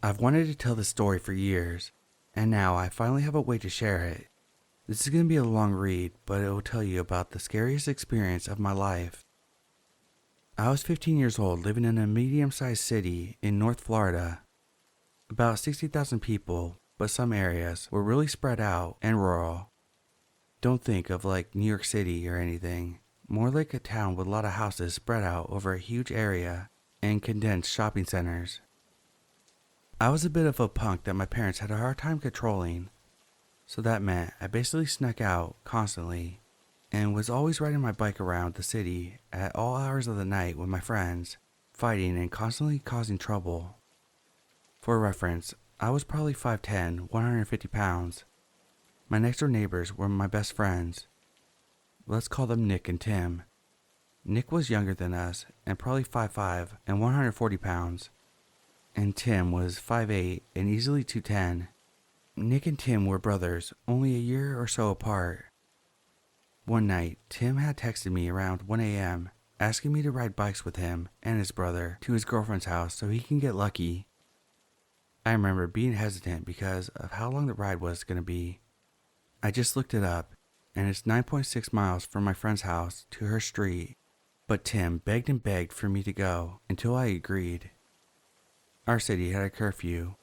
I've wanted to tell this story for years, and now I finally have a way to share it. This is going to be a long read, but it will tell you about the scariest experience of my life. I was 15 years old, living in a medium-sized city in North Florida. About 60,000 people, but some areas were really spread out and rural. Don't think of like New York City or anything. More like a town with a lot of houses spread out over a huge area and condensed shopping centers. I was a bit of a punk that my parents had a hard time controlling, so that meant I basically snuck out constantly and was always riding my bike around the city at all hours of the night with my friends, fighting and constantly causing trouble. For reference, I was probably 5'10", 150 pounds. My next door neighbors were my best friends. Let's call them Nick and Tim. Nick was younger than us and probably 5'5" and 140 pounds. And Tim was 5'8" and easily 210. Nick and Tim were brothers, only a year or so apart. One night, Tim had texted me around 1 a.m. asking me to ride bikes with him and his brother to his girlfriend's house so he can get lucky. I remember being hesitant because of how long the ride was going to be. I just looked it up, and it's 9.6 miles from my friend's house to her street, but Tim begged and begged for me to go until I agreed. Our city had a curfew,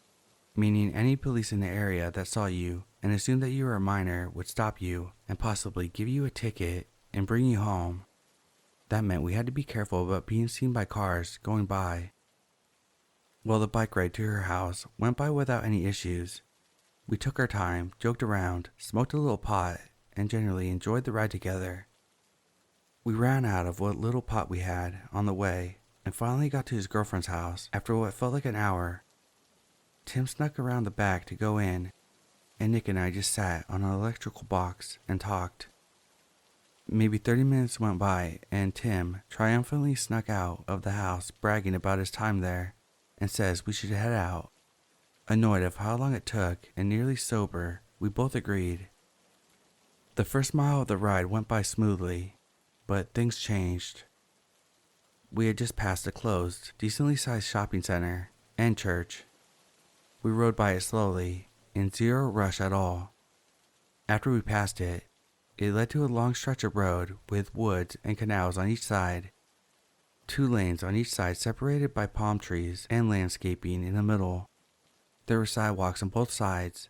meaning any police in the area that saw you and assumed that you were a minor would stop you and possibly give you a ticket and bring you home. That meant we had to be careful about being seen by cars going by. Well, the bike ride to her house went by without any issues. We took our time, joked around, smoked a little pot, and generally enjoyed the ride together. We ran out of what little pot we had on the way and finally got to his girlfriend's house after what felt like an hour. Tim snuck around the back to go in, and Nick and I just sat on an electrical box and talked. Maybe 30 minutes went by, and Tim triumphantly snuck out of the house bragging about his time there and says we should head out. Annoyed of how long it took and nearly sober, we both agreed. The first mile of the ride went by smoothly, but things changed. We had just passed a closed, decently sized shopping center and church. We rode by it slowly, in zero rush at all. After we passed it, it led to a long stretch of road with woods and canals on each side. 2 lanes on each side separated by palm trees and landscaping in the middle. There were sidewalks on both sides,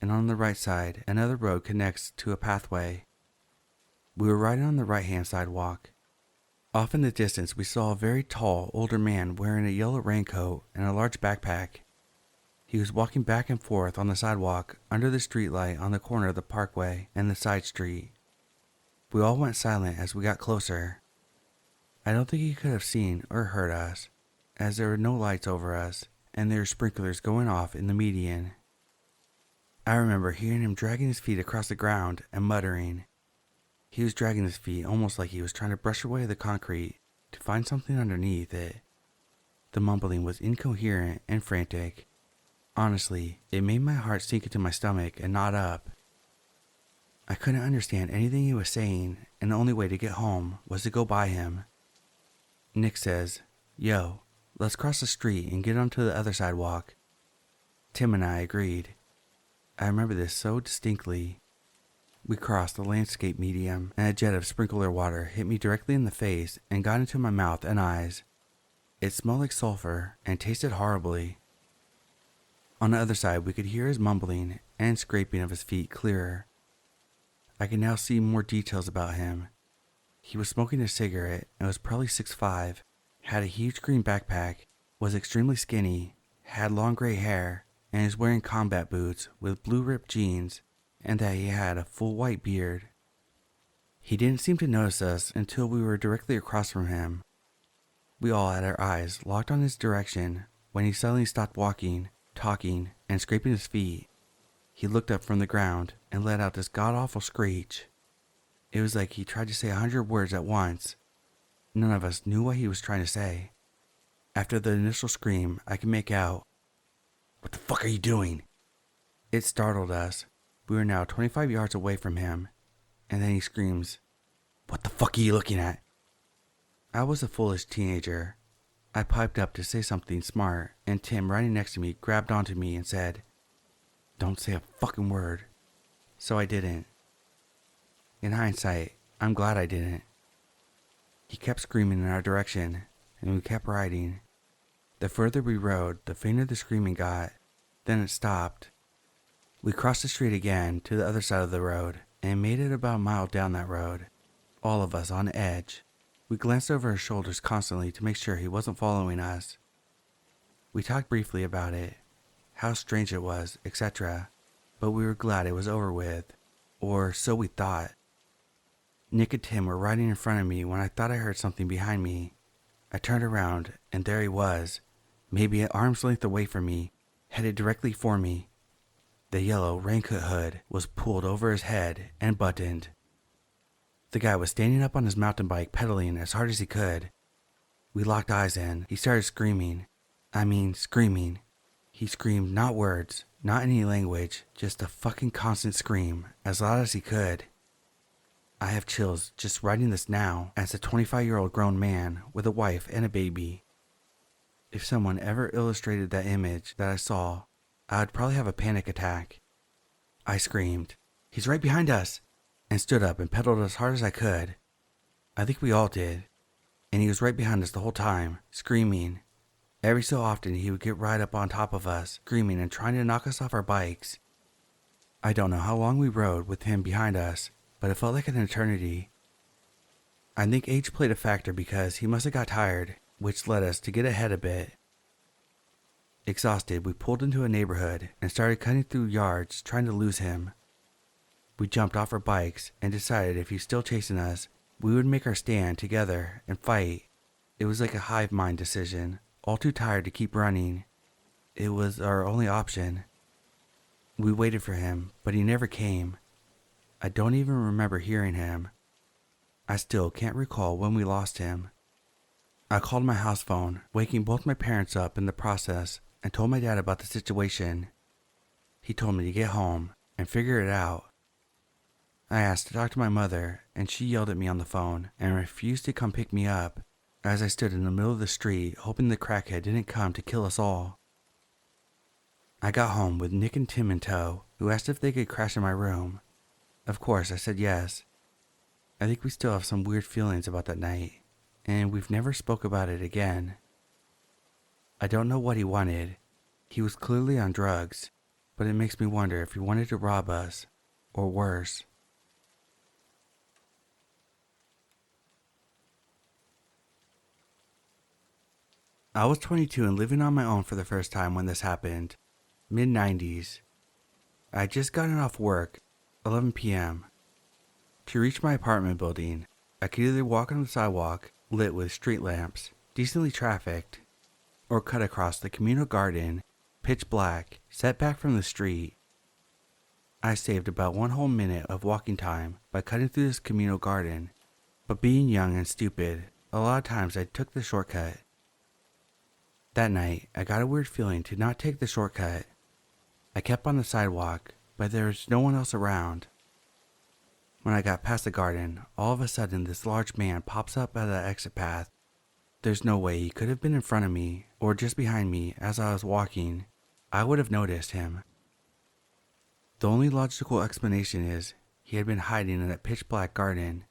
and on the right side, another road connects to a pathway. We were riding on the right-hand sidewalk. Off in the distance, we saw a very tall, older man wearing a yellow raincoat and a large backpack. He was walking back and forth on the sidewalk under the streetlight on the corner of the parkway and the side street. We all went silent as we got closer. I don't think he could have seen or heard us, as there were no lights over us, and there were sprinklers going off in the median. I remember hearing him dragging his feet across the ground and muttering. He was dragging his feet almost like he was trying to brush away the concrete to find something underneath it. The mumbling was incoherent and frantic. Honestly, it made my heart sink into my stomach and knot up. I couldn't understand anything he was saying, and the only way to get home was to go by him. Nick says, "Yo, let's cross the street and get onto the other sidewalk." Tim and I agreed. I remember this so distinctly. We crossed the landscape medium, and a jet of sprinkler water hit me directly in the face and got into my mouth and eyes. It smelled like sulfur and tasted horribly. On the other side, we could hear his mumbling and scraping of his feet clearer. I can now see more details about him. He was smoking a cigarette and was probably 6'5", had a huge green backpack, was extremely skinny, had long gray hair, and was wearing combat boots with blue ripped jeans, and that he had a full white beard. He didn't seem to notice us until we were directly across from him. We all had our eyes locked on his direction when he suddenly stopped walking, talking, and scraping his feet. He looked up from the ground and let out this god-awful screech. It was like he tried to say 100 words at once. None of us knew what he was trying to say. After the initial scream, I could make out, "What the fuck are you doing?" It startled us. We were now 25 yards away from him, and then he screams, "What the fuck are you looking at?" I was a foolish teenager. I piped up to say something smart, and Tim, riding next to me, grabbed onto me and said, "Don't say a fucking word." So I didn't. In hindsight, I'm glad I didn't. He kept screaming in our direction, and we kept riding. The further we rode, the fainter the screaming got. Then it stopped. We crossed the street again to the other side of the road, and made it about a mile down that road, all of us on edge. We glanced over our shoulders constantly to make sure he wasn't following us. We talked briefly about it, how strange it was, etc., but we were glad it was over with, or so we thought. Nick and Tim were riding in front of me when I thought I heard something behind me. I turned around, and there he was, maybe an arm's length away from me, headed directly for me. The yellow raincoat hood was pulled over his head and buttoned. The guy was standing up on his mountain bike, pedaling as hard as he could. We locked eyes and he started screaming. Screaming. He screamed not words, not any language, just a fucking constant scream, as loud as he could. I have chills just writing this now as a 25-year-old grown man with a wife and a baby. If someone ever illustrated that image that I saw, I would probably have a panic attack. I screamed, "He's right behind us!" and stood up and pedaled as hard as I could. I think we all did. And he was right behind us the whole time, screaming. Every so often he would get right up on top of us, screaming and trying to knock us off our bikes. I don't know how long we rode with him behind us, but it felt like an eternity. I think age played a factor because he must have got tired, which led us to get ahead a bit. Exhausted, we pulled into a neighborhood and started cutting through yards trying to lose him. We jumped off our bikes and decided if he's still chasing us, we would make our stand together and fight. It was like a hive mind decision, all too tired to keep running. It was our only option. We waited for him, but he never came. I don't even remember hearing him. I still can't recall when we lost him. I called my house phone, waking both my parents up in the process, and told my dad about the situation. He told me to get home and figure it out. I asked to talk to my mother, and she yelled at me on the phone and refused to come pick me up as I stood in the middle of the street hoping the crackhead didn't come to kill us all. I got home with Nick and Tim in tow, who asked if they could crash in my room. Of course, I said yes. I think we still have some weird feelings about that night, and we've never spoke about it again. I don't know what he wanted. He was clearly on drugs, but it makes me wonder if he wanted to rob us, or worse. I was 22 and living on my own for the first time when this happened. Mid-90s. I had just gotten off work, 11 p.m. To reach my apartment building, I could either walk on the sidewalk, lit with street lamps, decently trafficked, or cut across the communal garden, pitch black, set back from the street. I saved about 1 whole minute of walking time by cutting through this communal garden, but being young and stupid, a lot of times I took the shortcut. That night, I got a weird feeling to not take the shortcut. I kept on the sidewalk, but there was no one else around. When I got past the garden, all of a sudden this large man pops up at the exit path. There's no way he could have been in front of me or just behind me as I was walking. I would have noticed him. The only logical explanation is he had been hiding in that pitch black garden.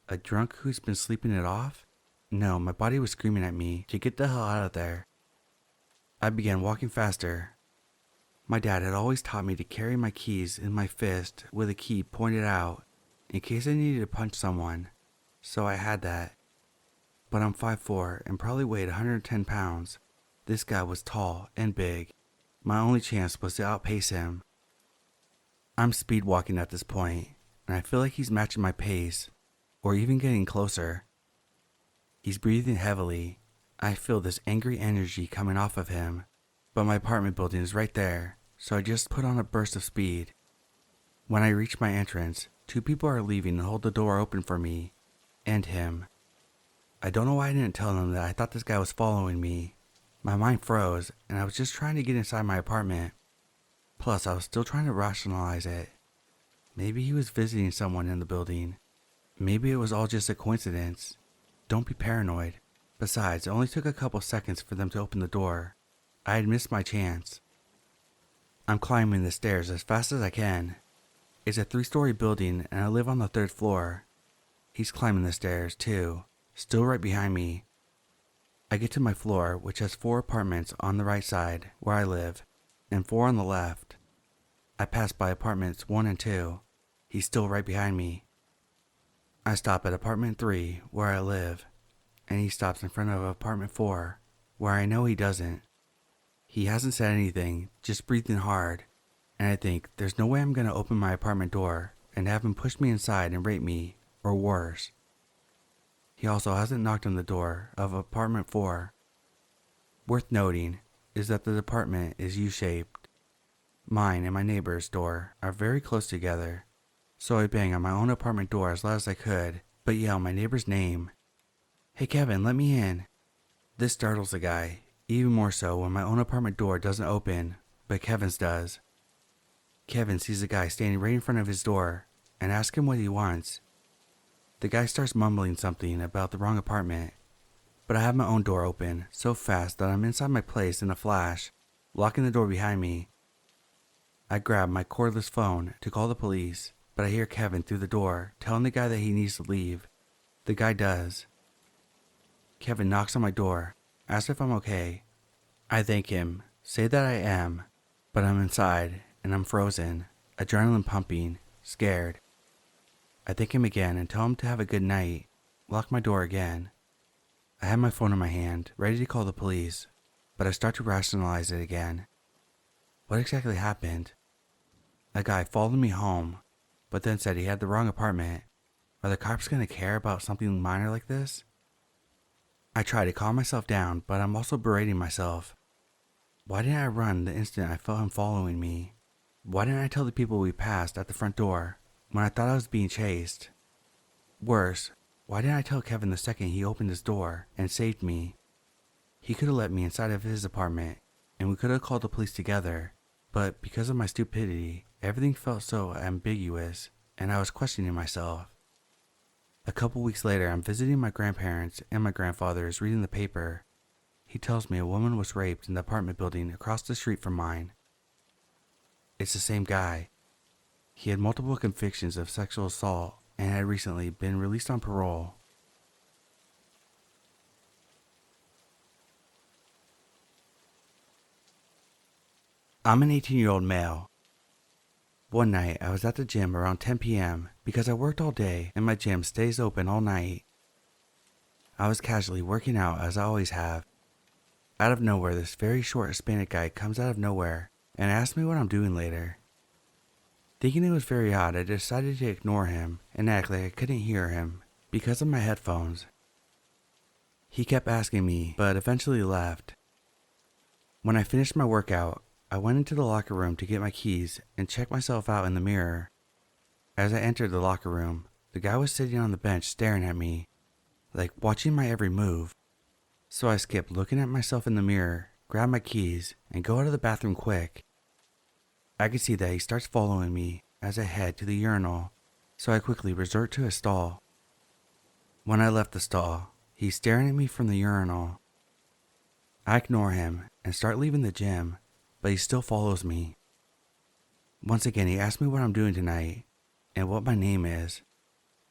A drunk who's been sleeping it off? No, my body was screaming at me to get the hell out of there. I began walking faster. My dad had always taught me to carry my keys in my fist with a key pointed out in case I needed to punch someone, so I had that. But I'm 5'4" and probably weighed 110 pounds. This guy was tall and big. My only chance was to outpace him. I'm speed walking at this point, and I feel like he's matching my pace, or even getting closer. He's breathing heavily. I feel this angry energy coming off of him, but my apartment building is right there, so I just put on a burst of speed. When I reach my entrance, 2 people are leaving and hold the door open for me, and him. I don't know why I didn't tell them that I thought this guy was following me. My mind froze, and I was just trying to get inside my apartment. Plus, I was still trying to rationalize it. Maybe he was visiting someone in the building. Maybe it was all just a coincidence. Don't be paranoid. Besides, it only took a couple seconds for them to open the door. I had missed my chance. I'm climbing the stairs as fast as I can. It's a 3-story building and I live on the 3rd floor. He's climbing the stairs too, still right behind me. I get to my floor, which has 4 apartments on the right side, where I live, and 4 on the left. I pass by apartments 1 and 2. He's still right behind me. I stop at apartment 3, where I live, and he stops in front of apartment 4, where I know he doesn't. He hasn't said anything, just breathing hard, and I think there's no way I'm gonna open my apartment door and have him push me inside and rape me, or worse. He also hasn't knocked on the door of apartment 4. Worth noting is that the apartment is U-shaped. Mine and my neighbor's door are very close together, so I bang on my own apartment door as loud as I could, but yell my neighbor's name. "Hey Kevin, let me in." This startles the guy, even more so when my own apartment door doesn't open, but Kevin's does. Kevin sees the guy standing right in front of his door and asks him what he wants. The guy starts mumbling something about the wrong apartment, but I have my own door open so fast that I'm inside my place in a flash, locking the door behind me. I grab my cordless phone to call the police, but I hear Kevin through the door telling the guy that he needs to leave. The guy does. Kevin knocks on my door, asks if I'm okay. I thank him, say that I am, but I'm inside and I'm frozen, adrenaline pumping, scared. I thank him again and tell him to have a good night, lock my door again. I have my phone in my hand, ready to call the police, but I start to rationalize it again. What exactly happened? A guy followed me home, but then said he had the wrong apartment. Are the cops going to care about something minor like this? I try to calm myself down, but I'm also berating myself. Why didn't I run the instant I felt him following me? Why didn't I tell the people we passed at the front door when I thought I was being chased? Worse, why didn't I tell Kevin the second he opened his door and saved me? He could have let me inside of his apartment, and we could have called the police together, but because of my stupidity, everything felt so ambiguous, and I was questioning myself. A couple weeks later, I'm visiting my grandparents and my grandfather is reading the paper. He tells me a woman was raped in the apartment building across the street from mine. It's the same guy. He had multiple convictions of sexual assault and had recently been released on parole. I'm an 18-year-old male. One night, I was at the gym around 10 p.m. because I worked all day and my gym stays open all night. I was casually working out as I always have. Out of nowhere, this very short Hispanic guy comes out of nowhere and asks me what I'm doing later. Thinking it was very odd, I decided to ignore him and act like I couldn't hear him because of my headphones. He kept asking me, but eventually left. When I finished my workout, I went into the locker room to get my keys and check myself out in the mirror. As I entered the locker room, the guy was sitting on the bench staring at me, like watching my every move. So I skipped looking at myself in the mirror, grab my keys, and go out of the bathroom quick. I could see that he starts following me as I head to the urinal, so I quickly resort to a stall. When I left the stall, he's staring at me from the urinal. I ignore him and start leaving the gym, but he still follows me. Once again, he asked me what I'm doing tonight and what my name is,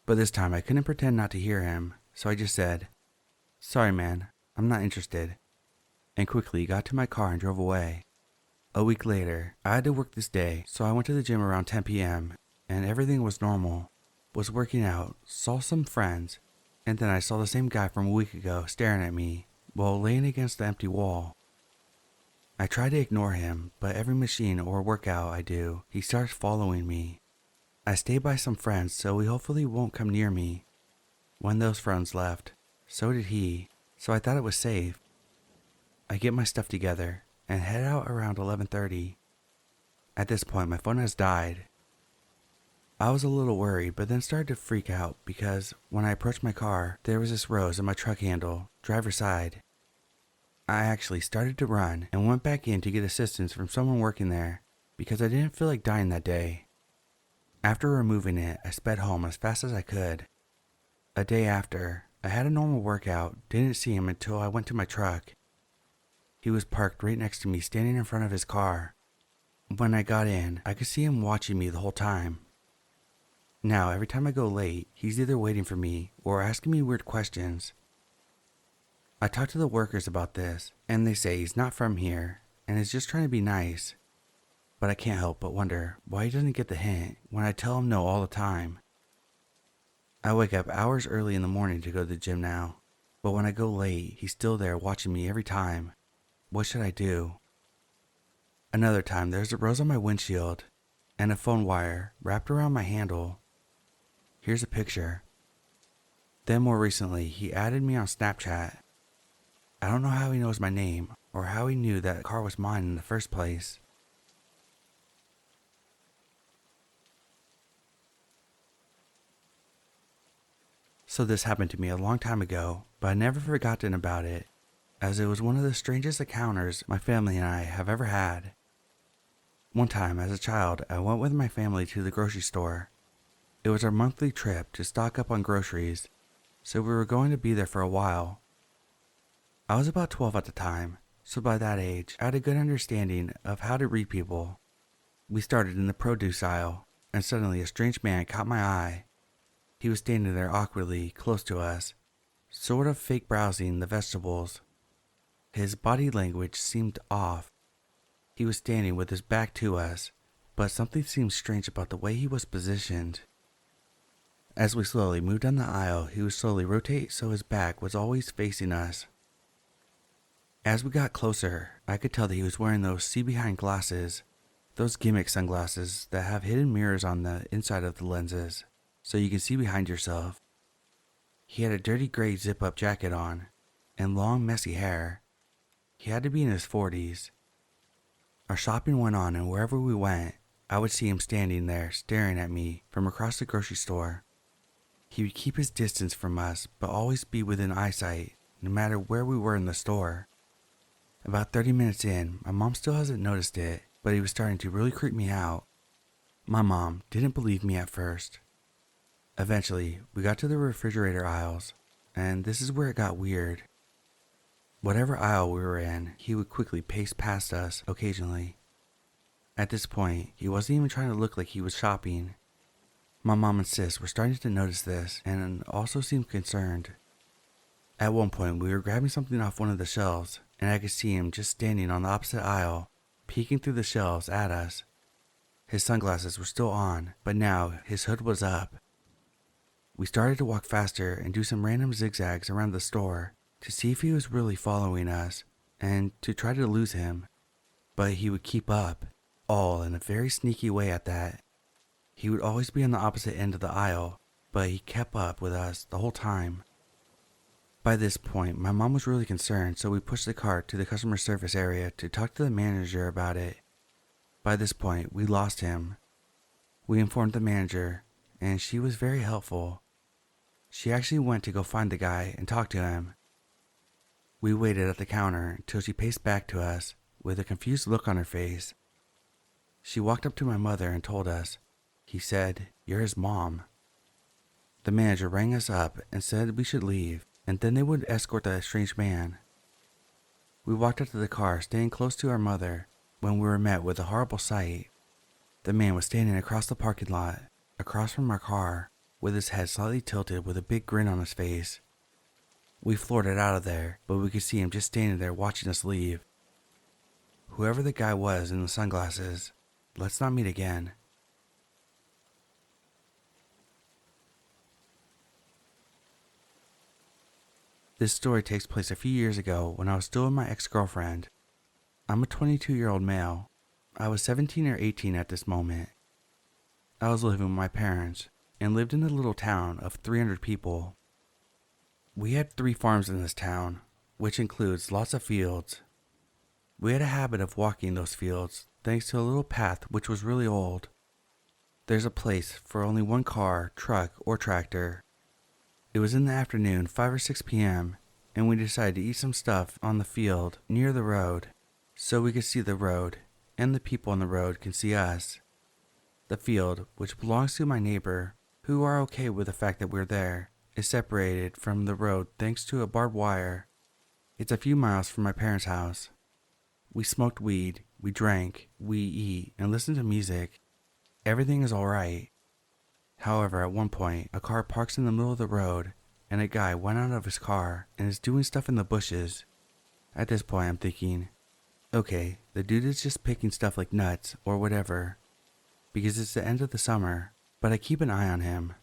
but this time I couldn't pretend not to hear him, so I just said, "Sorry man, I'm not interested," and quickly got to my car and drove away. A week later, I had to work this day, so I went to the gym around 10 p.m. and everything was normal. Was working out, saw some friends, and then I saw the same guy from a week ago staring at me while laying against the empty wall. I try to ignore him, but every machine or workout I do, he starts following me. I stay by some friends so he hopefully won't come near me. When those friends left, so did he, so I thought it was safe. I get my stuff together and head out around 11:30. At this point, my phone has died. I was a little worried, but then started to freak out because when I approached my car, there was this rose in my truck handle, driver's side. I actually started to run and went back in to get assistance from someone working there because I didn't feel like dying that day. After removing it, I sped home as fast as I could. A day after, I had a normal workout, didn't see him until I went to my truck. He was parked right next to me, standing in front of his car. When I got in, I could see him watching me the whole time. Now, every time I go late, he's either waiting for me or asking me weird questions. I talked to the workers about this, and they say he's not from here and is just trying to be nice. But I can't help but wonder why he doesn't get the hint when I tell him no all the time. I wake up hours early in the morning to go to the gym now, but when I go late, he's still there watching me every time. What should I do? Another time, there's a rose on my windshield and a phone wire wrapped around my handle. Here's a picture. Then more recently, he added me on Snapchat. I don't know how he knows my name or how he knew that car was mine in the first place. So this happened to me a long time ago, but I never forgotten about it, as it was one of the strangest encounters my family and I have ever had. One time as a child, I went with my family to the grocery store. It was our monthly trip to stock up on groceries, so we were going to be there for a while. I was about 12 at the time, so by that age, I had a good understanding of how to read people. We started in the produce aisle, and suddenly a strange man caught my eye. He was standing there awkwardly close to us, sort of fake browsing the vegetables. His body language seemed off. He was standing with his back to us, but something seemed strange about the way he was positioned. As we slowly moved down the aisle, he would slowly rotate so his back was always facing us. As we got closer, I could tell that he was wearing those see-behind glasses, those gimmick sunglasses that have hidden mirrors on the inside of the lenses, so you can see behind yourself. He had a dirty gray zip-up jacket on, and long messy hair. He had to be in his 40s. Our shopping went on, and wherever we went, I would see him standing there staring at me from across the grocery store. He would keep his distance from us, but always be within eyesight, no matter where we were in the store. About 30 minutes in, my mom still hasn't noticed it, but he was starting to really creep me out. My mom didn't believe me at first. Eventually, we got to the refrigerator aisles, and this is where it got weird. Whatever aisle we were in, he would quickly pace past us occasionally. At this point, he wasn't even trying to look like he was shopping. My mom and sis were starting to notice this and also seemed concerned. At one point, we were grabbing something off one of the shelves, and I could see him just standing on the opposite aisle, peeking through the shelves at us. His sunglasses were still on, but now his hood was up. We started to walk faster and do some random zigzags around the store to see if he was really following us and to try to lose him. But he would keep up, all in a very sneaky way at that. He would always be on the opposite end of the aisle, but he kept up with us the whole time. By this point, my mom was really concerned, so we pushed the cart to the customer service area to talk to the manager about it. By this point, we lost him. We informed the manager, and she was very helpful. She actually went to go find the guy and talk to him. We waited at the counter until she paced back to us with a confused look on her face. She walked up to my mother and told us, "He said, you're his mom." The manager rang us up and said we should leave, and then they would escort the strange man. We walked up to the car, staying close to our mother, when we were met with a horrible sight. The man was standing across the parking lot, across from our car, with his head slightly tilted with a big grin on his face. We floored it out of there, but we could see him just standing there watching us leave. Whoever the guy was in the sunglasses, let's not meet again. This story takes place a few years ago when I was still with my ex-girlfriend. I'm a 22-year-old male. I was 17 or 18 at this moment. I was living with my parents and lived in a little town of 300 people. We had 3 farms in this town, which includes lots of fields. We had a habit of walking those fields thanks to a little path which was really old. There's a place for only one car, truck, or tractor. It was in the afternoon, 5 or 6 p.m., and we decided to eat some stuff on the field near the road so we could see the road and the people on the road can see us. The field, which belongs to my neighbor, who are okay with the fact that we're there, is separated from the road thanks to a barbed wire. It's a few miles from my parents' house. We smoked weed, we drank, we eat, and listened to music. Everything is alright. However, at one point, a car parks in the middle of the road, and a guy went out of his car and is doing stuff in the bushes. At this point, I'm thinking, okay, the dude is just picking stuff like nuts or whatever, because it's the end of the summer, but I keep an eye on him.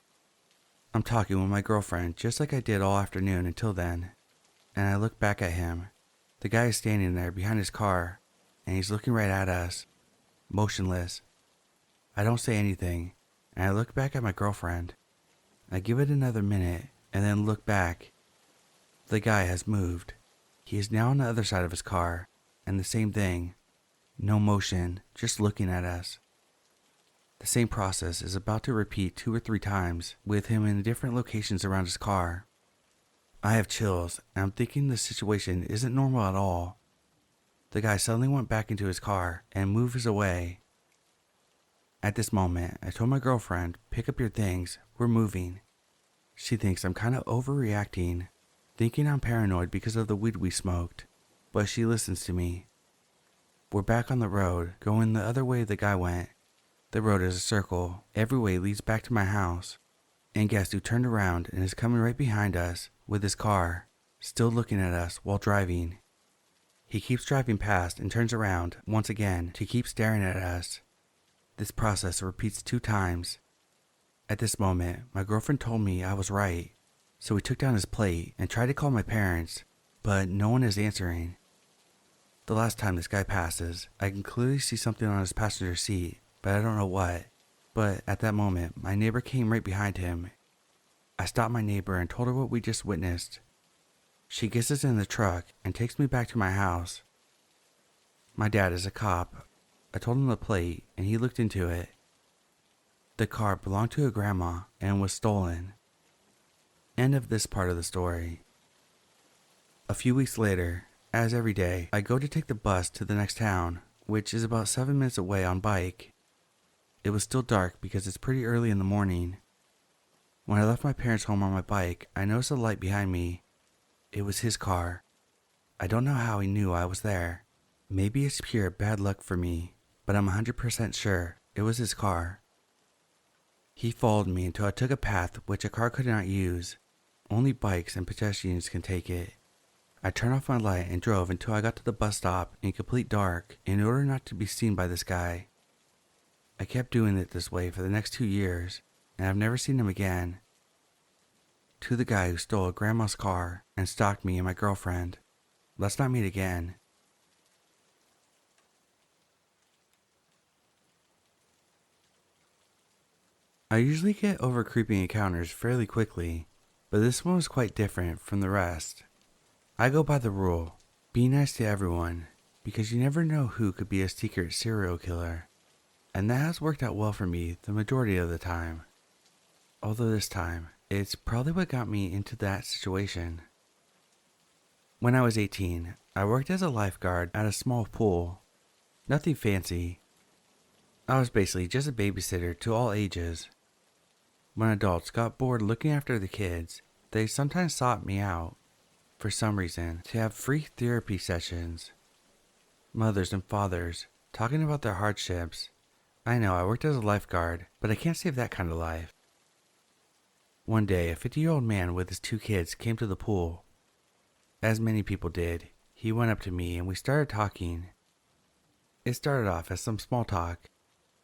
I'm talking with my girlfriend just like I did all afternoon until then, and I look back at him. The guy is standing there behind his car, and he's looking right at us, motionless. I don't say anything, and I look back at my girlfriend. I give it another minute, and then look back. The guy has moved. He is now on the other side of his car, and the same thing. No motion, just looking at us. The same process is about to repeat 2 or 3 times, with him in different locations around his car. I have chills, and I'm thinking the situation isn't normal at all. The guy suddenly went back into his car and moves away. At this moment, I told my girlfriend, pick up your things, we're moving. She thinks I'm kind of overreacting, thinking I'm paranoid because of the weed we smoked, but she listens to me. We're back on the road, going the other way the guy went. The road is a circle, every way leads back to my house. And guess who turned around and is coming right behind us with his car, still looking at us while driving. He keeps driving past and turns around once again to keep staring at us. This process repeats 2 times. At this moment, my girlfriend told me I was right, so we took down his plate and tried to call my parents, but no one is answering. The last time this guy passes, I can clearly see something on his passenger seat, but I don't know what. But at that moment, my neighbor came right behind him. I stopped my neighbor and told her what we just witnessed. She gets us in the truck and takes me back to my house. My dad is a cop. I told him the plate, and he looked into it. The car belonged to a grandma and was stolen. End of this part of the story. A few weeks later, as every day, I go to take the bus to the next town, which is about 7 minutes away on bike. It was still dark because it's pretty early in the morning. When I left my parents' home on my bike, I noticed a light behind me. It was his car. I don't know how he knew I was there. Maybe it's pure bad luck for me, but I'm 100% sure it was his car. He followed me until I took a path which a car could not use. Only bikes and pedestrians can take it. I turned off my light and drove until I got to the bus stop in complete dark in order not to be seen by this guy. I kept doing it this way for the next 2 years, and I've never seen him again. To the guy who stole grandma's car and stalked me and my girlfriend, let's not meet again. I usually get over creepy encounters fairly quickly, but this one was quite different from the rest. I go by the rule, be nice to everyone, because you never know who could be a secret serial killer, and that has worked out well for me the majority of the time. Although this time, it's probably what got me into that situation. When I was 18, I worked as a lifeguard at a small pool. Nothing fancy. I was basically just a babysitter to all ages. When adults got bored looking after the kids, they sometimes sought me out, for some reason, to have free therapy sessions. Mothers and fathers talking about their hardships. I know I worked as a lifeguard, but I can't save that kind of life. One day, a 50-year-old man with his 2 kids came to the pool. As many people did, he went up to me and we started talking. It started off as some small talk,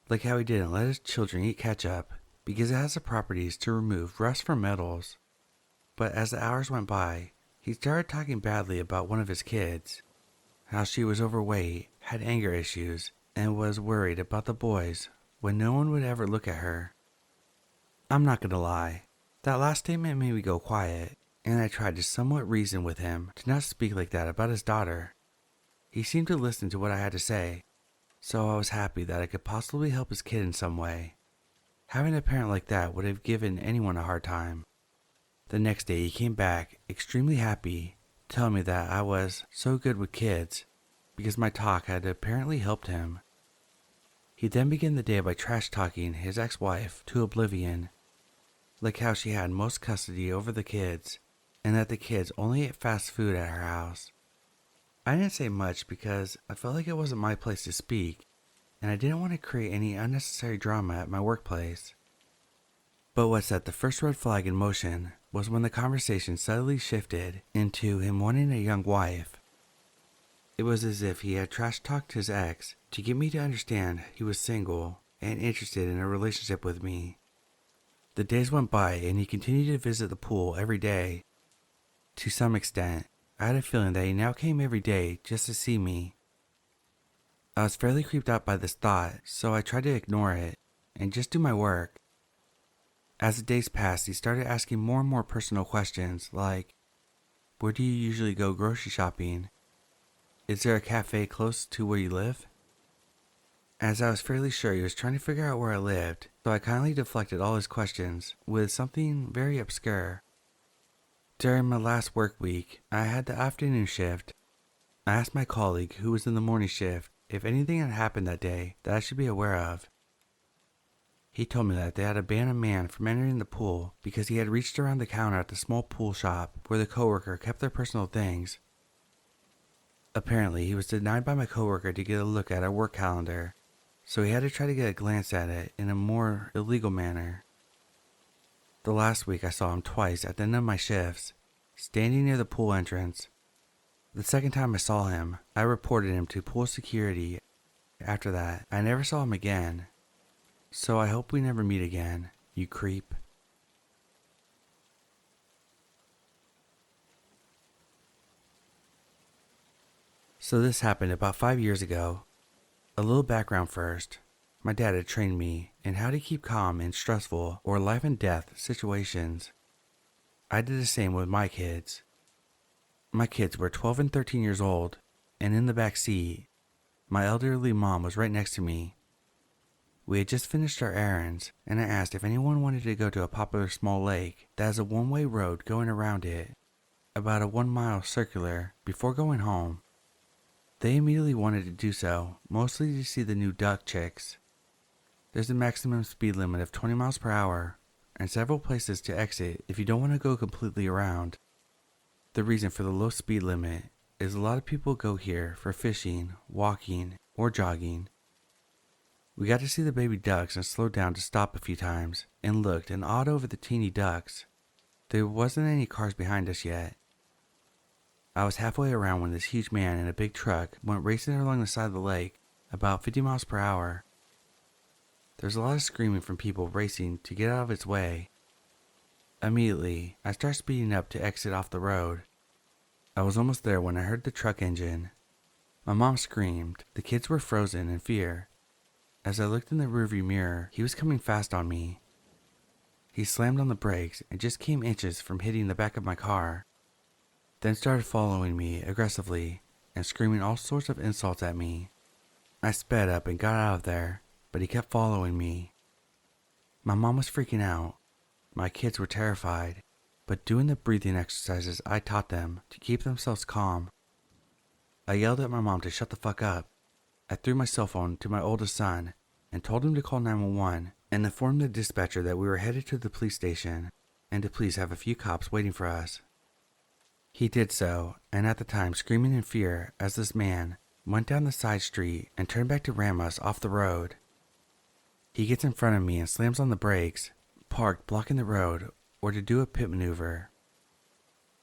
like how he didn't let his children eat ketchup because it has the properties to remove rust from metals. But as the hours went by, he started talking badly about one of his kids, how she was overweight, had anger issues, and was worried about the boys when no one would ever look at her. I'm not gonna lie, that last statement made me go quiet, and I tried to somewhat reason with him to not speak like that about his daughter. He seemed to listen to what I had to say, so I was happy that I could possibly help his kid in some way. Having a parent like that would have given anyone a hard time. The next day he came back extremely happy, telling me that I was so good with kids because my talk had apparently helped him. He then began the day by trash talking his ex-wife to oblivion. like how she had most custody over the kids, and that the kids only ate fast food at her house. I didn't say much because I felt like it wasn't my place to speak, and I didn't want to create any unnecessary drama at my workplace. But what set the first red flag in motion was when the conversation suddenly shifted into him wanting a young wife. It was as if he had trash-talked his ex to get me to understand he was single and interested in a relationship with me. The days went by and he continued to visit the pool every day. To some extent, I had a feeling that he now came every day just to see me. I was fairly creeped out by this thought, so I tried to ignore it and just do my work. As the days passed, he started asking more and more personal questions like, where do you usually go grocery shopping? Is there a cafe close to where you live? As I was fairly sure he was trying to figure out where I lived, so I kindly deflected all his questions with something very obscure. During my last work week, I had the afternoon shift. I asked my colleague, who was in the morning shift, if anything had happened that day that I should be aware of. He told me that they had banned a man from entering the pool because he had reached around the counter at the small pool shop where the coworker kept their personal things. Apparently, he was denied by my coworker to get a look at our work calendar, so he had to try to get a glance at it in a more illegal manner. The last week I saw him twice at the end of my shifts, standing near the pool entrance. The second time I saw him, I reported him to pool security. After that, I never saw him again. So I hope we never meet again, you creep. So this happened about 5 years ago. A little background first. My dad had trained me in how to keep calm in stressful or life and death situations. I did the same with my kids. My kids were 12 and 13 years old, and in the back seat, my elderly mom was right next to me. We had just finished our errands, and I asked if anyone wanted to go to a popular small lake that has a one-way road going around it, about a 1-mile circular, before going home. They immediately wanted to do so, mostly to see the new duck chicks. There's a maximum speed limit of 20 miles per hour, and several places to exit if you don't want to go completely around. The reason for the low speed limit is a lot of people go here for fishing, walking, or jogging. We got to see the baby ducks and slowed down to stop a few times and looked and awed over the teeny ducks. There wasn't any cars behind us yet. I was halfway around when this huge man in a big truck went racing along the side of the lake, about 50 miles per hour. There's a lot of screaming from people racing to get out of its way. Immediately, I started speeding up to exit off the road. I was almost there when I heard the truck engine. My mom screamed. The kids were frozen in fear. As I looked in the rearview mirror, he was coming fast on me. He slammed on the brakes and just came inches from hitting the back of my car, then started following me aggressively and screaming all sorts of insults at me. I sped up and got out of there, but he kept following me. My mom was freaking out. My kids were terrified, but doing the breathing exercises I taught them to keep themselves calm. I yelled at my mom to shut the fuck up. I threw my cell phone to my oldest son and told him to call 911 and inform the dispatcher that we were headed to the police station and to please have a few cops waiting for us. He did so, and at the time screaming in fear as this man went down the side street and turned back to ram us off the road. He gets in front of me and slams on the brakes, parked blocking the road, or to do a pit maneuver.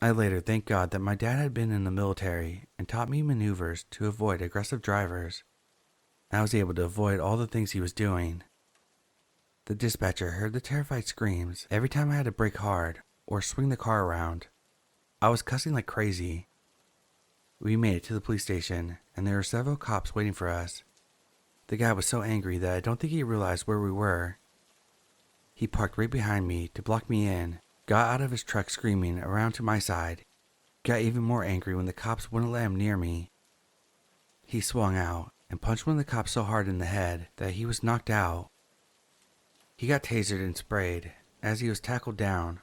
I later thanked God that my dad had been in the military and taught me maneuvers to avoid aggressive drivers. I was able to avoid all the things he was doing. The dispatcher heard the terrified screams every time I had to brake hard or swing the car around. I was cussing like crazy. We made it to the police station, and there were several cops waiting for us. The guy was so angry that I don't think he realized where we were. He parked right behind me to block me in, got out of his truck screaming around to my side, got even more angry when the cops wouldn't let him near me. He swung out and punched one of the cops so hard in the head that he was knocked out. He got tasered and sprayed as he was tackled down.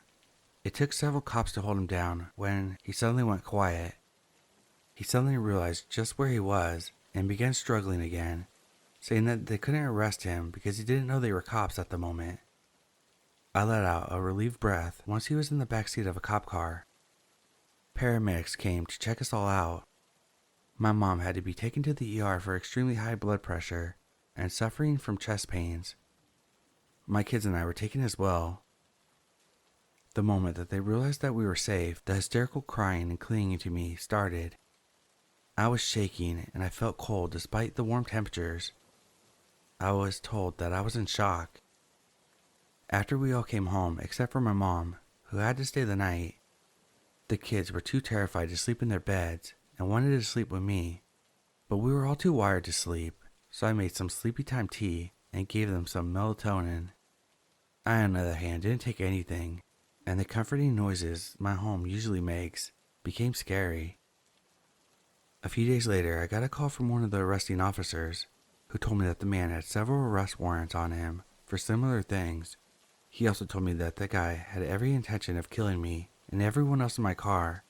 It took several cops to hold him down when he suddenly went quiet. He suddenly realized just where he was and began struggling again, saying that they couldn't arrest him because he didn't know they were cops at the moment. I let out a relieved breath once he was in the backseat of a cop car. Paramedics came to check us all out. My mom had to be taken to the ER for extremely high blood pressure and suffering from chest pains. My kids and I were taken as well. The moment that they realized that we were safe, the hysterical crying and clinging to me started. I was shaking and I felt cold despite the warm temperatures. I was told that I was in shock. After we all came home, except for my mom, who had to stay the night, the kids were too terrified to sleep in their beds and wanted to sleep with me. But we were all too wired to sleep, so I made some sleepy time tea and gave them some melatonin. I, on the other hand, didn't take anything, and the comforting noises my home usually makes became scary. A few days later, I got a call from one of the arresting officers, who told me that the man had several arrest warrants on him for similar things. He also told me that the guy had every intention of killing me and everyone else in my car,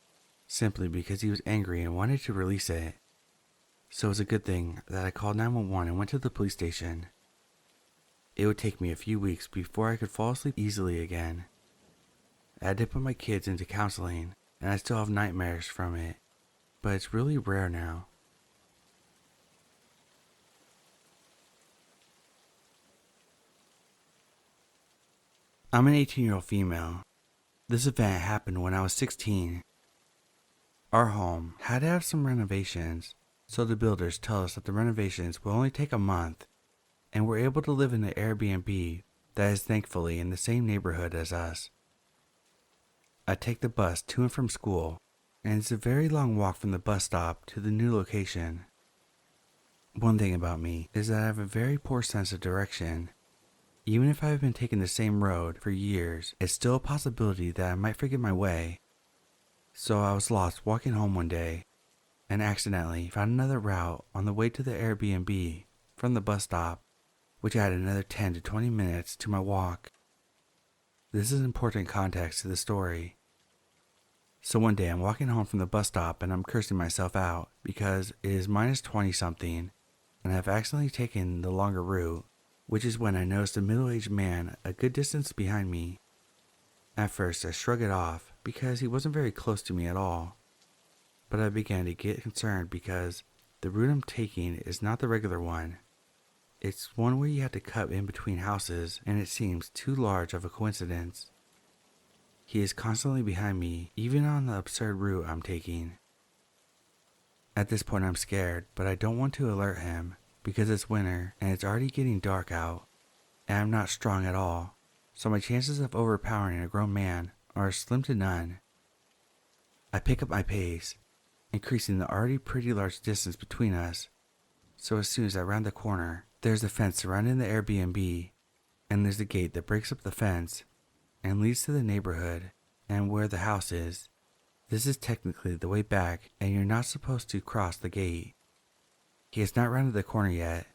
simply because he was angry and wanted to release it. So it was a good thing that I called 911 and went to the police station. It would take me a few weeks before I could fall asleep easily again. I had to put my kids into counseling, and I still have nightmares from it, but it's really rare now. I'm an 18-year-old female. This event happened when I was 16. Our home had to have some renovations, so the builders tell us that the renovations will only take a month, and we're able to live in an Airbnb that is thankfully in the same neighborhood as us. I take the bus to and from school, and it's a very long walk from the bus stop to the new location. One thing about me is that I have a very poor sense of direction. Even if I have been taking the same road for years, it's still a possibility that I might forget my way. So I was lost walking home one day, and accidentally found another route on the way to the Airbnb from the bus stop, which added another 10 to 20 minutes to my walk. This is important context to the story. So one day I'm walking home from the bus stop and I'm cursing myself out because it is minus 20 something and I've accidentally taken the longer route, which is when I noticed a middle-aged man a good distance behind me. At first I shrugged it off because he wasn't very close to me at all, but I began to get concerned because the route I'm taking is not the regular one. It's one where you have to cut in between houses, and it seems too large of a coincidence. He is constantly behind me, even on the absurd route I'm taking. At this point I'm scared, but I don't want to alert him, because it's winter and it's already getting dark out, and I'm not strong at all, so my chances of overpowering a grown man are slim to none. I pick up my pace, increasing the already pretty large distance between us, so as soon as I round the corner, there's a fence surrounding the Airbnb, and there's a gate that breaks up the fence and leads to the neighborhood and where the house is. This is technically the way back, and you're not supposed to cross the gate. He has not rounded the corner yet.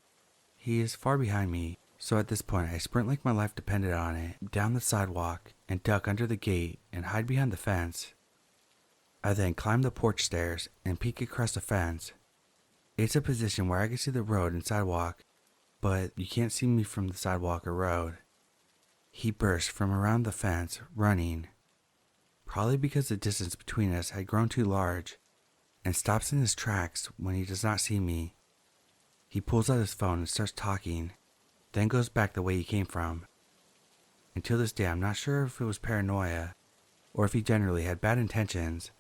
He is far behind me, so at this point I sprint like my life depended on it, down the sidewalk and duck under the gate and hide behind the fence. I then climb the porch stairs and peek across the fence. It's a position where I can see the road and sidewalk, but you can't see me from the sidewalk or road. He bursts from around the fence, running, probably because the distance between us had grown too large, and stops in his tracks when he does not see me. He pulls out his phone and starts talking, then goes back the way he came from. Until this day, I'm not sure if it was paranoia, or if he generally had bad intentions,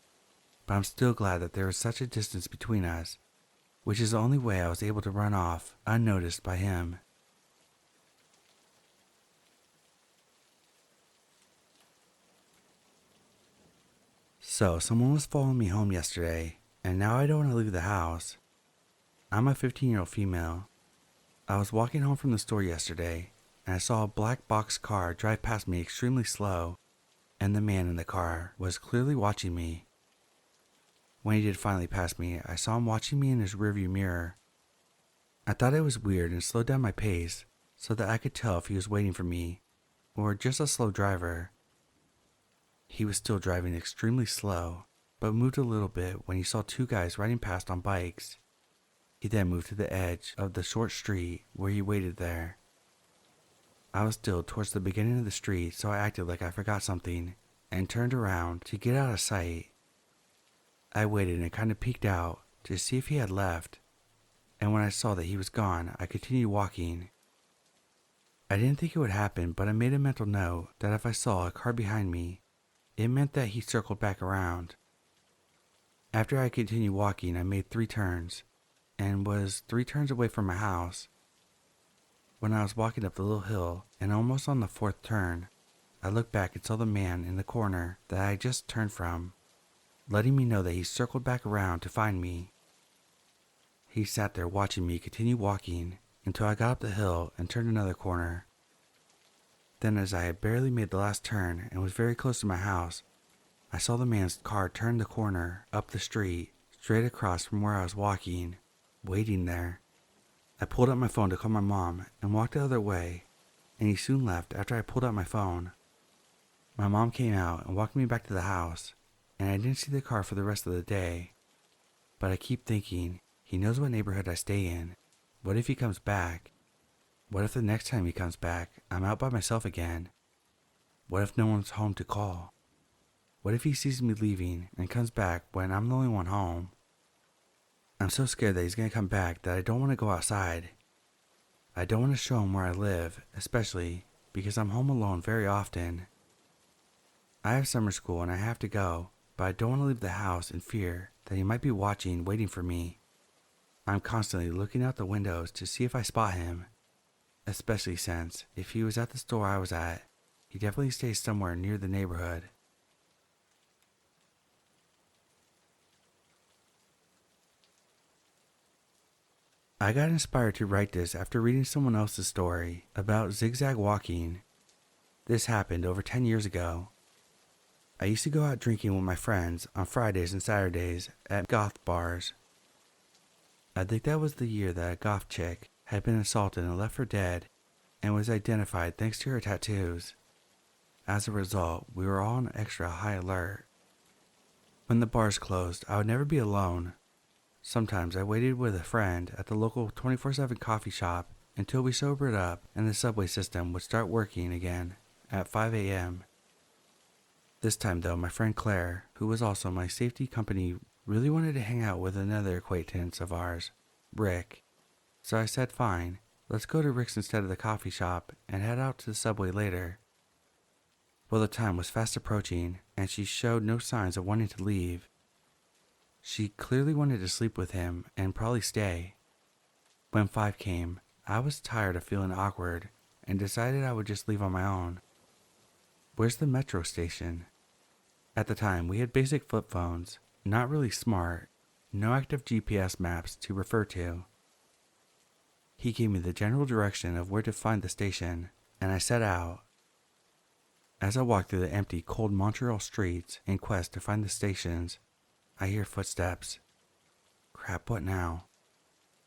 but I'm still glad that there was such a distance between us, which is the only way I was able to run off unnoticed by him. So, someone was following me home yesterday, and now I don't want to leave the house. I'm a 15-year-old female. I was walking home from the store yesterday, and I saw a black box car drive past me extremely slow, and the man in the car was clearly watching me. When he did finally pass me, I saw him watching me in his rearview mirror. I thought it was weird and slowed down my pace so that I could tell if he was waiting for me, or just a slow driver. He was still driving extremely slow, but moved a little bit when he saw two guys riding past on bikes. He then moved to the edge of the short street where he waited there. I was still towards the beginning of the street, so I acted like I forgot something and turned around to get out of sight. I waited and kind of peeked out to see if he had left, and when I saw that he was gone, I continued walking. I didn't think it would happen, but I made a mental note that if I saw a car behind me, it meant that he circled back around. After I continued walking, I made 3 turns, and was 3 turns away from my house. When I was walking up the little hill and almost on the 4th turn, I looked back and saw the man in the corner that I had just turned from, letting me know that he circled back around to find me. He sat there watching me continue walking until I got up the hill and turned another corner. Then, as I had barely made the last turn and was very close to my house, I saw the man's car turn the corner up the street, straight across from where I was walking, waiting there. I pulled out my phone to call my mom and walked the other way, and he soon left after I pulled out my phone. My mom came out and walked me back to the house, and I didn't see the car for the rest of the day. But I keep thinking, he knows what neighborhood I stay in. What if he comes back? What if the next time he comes back, I'm out by myself again? What if no one's home to call? What if he sees me leaving and comes back when I'm the only one home? I'm so scared that he's going to come back that I don't want to go outside. I don't want to show him where I live, especially because I'm home alone very often. I have summer school and I have to go, but I don't want to leave the house in fear that he might be watching, waiting for me. I'm constantly looking out the windows to see if I spot him, especially since if he was at the store I was at, he definitely stays somewhere near the neighborhood. I got inspired to write this after reading someone else's story about zigzag walking. This happened over 10 years ago. I used to go out drinking with my friends on Fridays and Saturdays at goth bars. I think that was the year that a goth chick had been assaulted and left for dead and was identified thanks to her tattoos. As a result, we were all on extra high alert. When the bars closed, I would never be alone. Sometimes I waited with a friend at the local 24/7 coffee shop until we sobered up and the subway system would start working again at 5 a.m. This time though, my friend Claire, who was also my safety company, really wanted to hang out with another acquaintance of ours, Rick. So I said fine, let's go to Rick's instead of the coffee shop and head out to the subway later. Well, the time was fast approaching and she showed no signs of wanting to leave. She clearly wanted to sleep with him and probably stay. When 5 came, I was tired of feeling awkward and decided I would just leave on my own. Where's the metro station? At the time, we had basic flip phones, not really smart, no active GPS maps to refer to. He gave me the general direction of where to find the station, and I set out. As I walked through the empty, cold Montreal streets in quest to find the stations, I hear footsteps. Crap, what now?